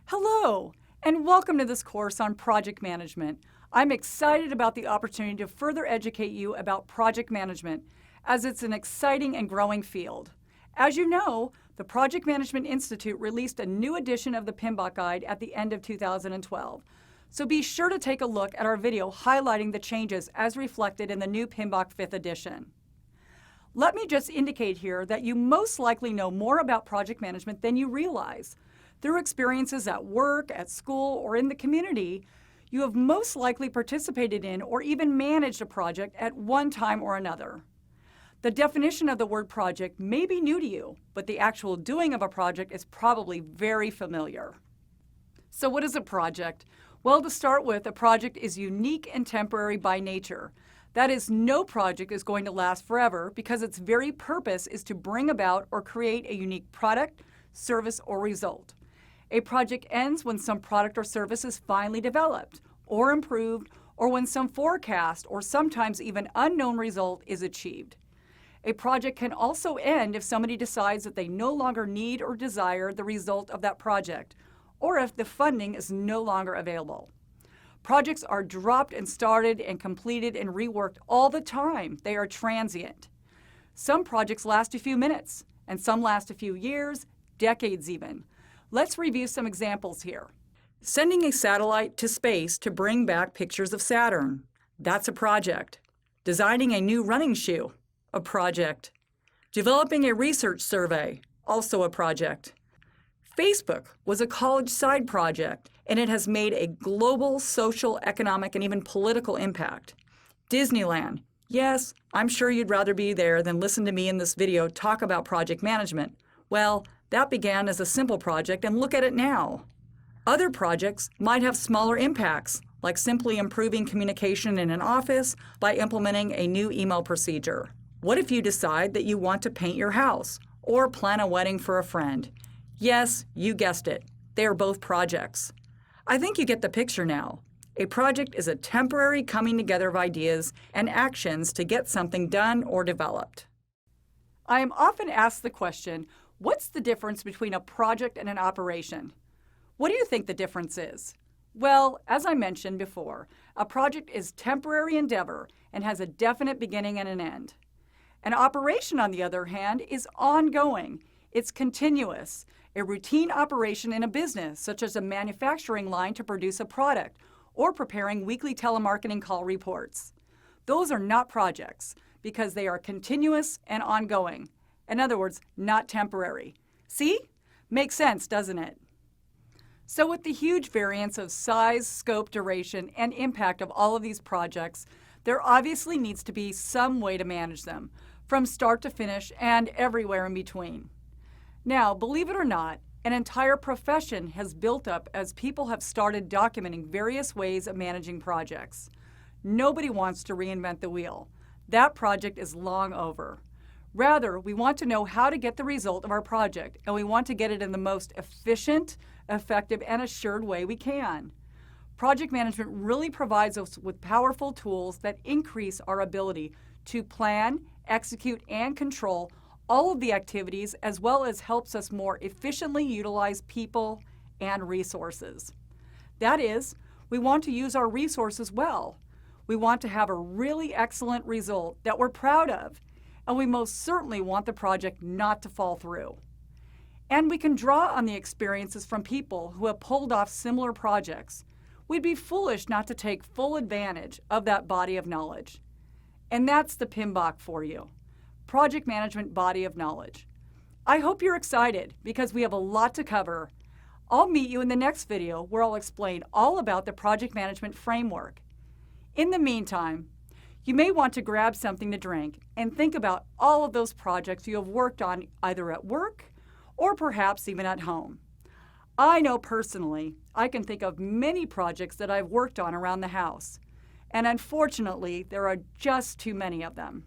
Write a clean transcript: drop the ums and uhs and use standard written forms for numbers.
Hello, and welcome to this course on project management. I'm excited about the opportunity to further educate you about project management, as it's an exciting and growing field. As you know, the Project Management Institute released a new edition of the PMBOK guide at the end of 2012. So be sure to take a look at our video highlighting the changes as reflected in the new PMBOK 5th edition. Let me just indicate here that you most likely know more about project management than you realize. Through experiences at work, at school, or in the community, you have most likely participated in or even managed a project at one time or another. The definition of the word project may be new to you, but the actual doing of a project is probably very familiar. So what is a project? Well, to start with, a project is unique and temporary by nature. That is, no project is going to last forever because its very purpose is to bring about or create a unique product, service, or result. A project ends when some product or service is finally developed or improved, or when some forecast or sometimes even unknown result is achieved. A project can also end if somebody decides that they no longer need or desire the result of that project, or if the funding is no longer available. Projects are dropped and started and completed and reworked all the time. They are transient. Some projects last a few minutes, and some last a few years, decades even. Let's review some examples here. Sending a satellite to space to bring back pictures of Saturn. That's a project. Designing a new running shoe. A project. Developing a research survey. Also a project. Facebook was a college side project, and it has made a global social, economic, and even political impact. Disneyland. Yes, I'm sure you'd rather be there than listen to me in this video talk about project management. Well, that began as a simple project, and look at it now. Other projects might have smaller impacts, like simply improving communication in an office by implementing a new email procedure. What if you decide that you want to paint your house or plan a wedding for a friend? Yes, you guessed it. They are both projects. I think you get the picture now. A project is a temporary coming together of ideas and actions to get something done or developed. I am often asked the question, what's the difference between a project and an operation? What do you think the difference is? Well, as I mentioned before, a project is temporary endeavor and has a definite beginning and an end. An operation, on the other hand, is ongoing. It's continuous. A routine operation in a business, such as a manufacturing line to produce a product or preparing weekly telemarketing call reports. Those are not projects because they are continuous and ongoing. In other words, not temporary. See? Makes sense, doesn't it? So with the huge variance of size, scope, duration, and impact of all of these projects, there obviously needs to be some way to manage them, from start to finish and everywhere in between. Now, believe it or not, an entire profession has built up as people have started documenting various ways of managing projects. Nobody wants to reinvent the wheel. That project is long over. Rather, we want to know how to get the result of our project, and we want to get it in the most efficient, effective, and assured way we can. Project management really provides us with powerful tools that increase our ability to plan, execute, and control all of the activities, as well as helps us more efficiently utilize people and resources. That is, we want to use our resources well. We want to have a really excellent result that we're proud of, and we most certainly want the project not to fall through. And we can draw on the experiences from people who have pulled off similar projects. We'd be foolish not to take full advantage of that body of knowledge. And that's the PMBOK for you. Project Management Body of Knowledge. I hope you're excited because we have a lot to cover. I'll meet you in the next video where I'll explain all about the project management framework. In the meantime, you may want to grab something to drink and think about all of those projects you have worked on either at work or perhaps even at home. I know personally I can think of many projects that I've worked on around the house, and unfortunately there are just too many of them.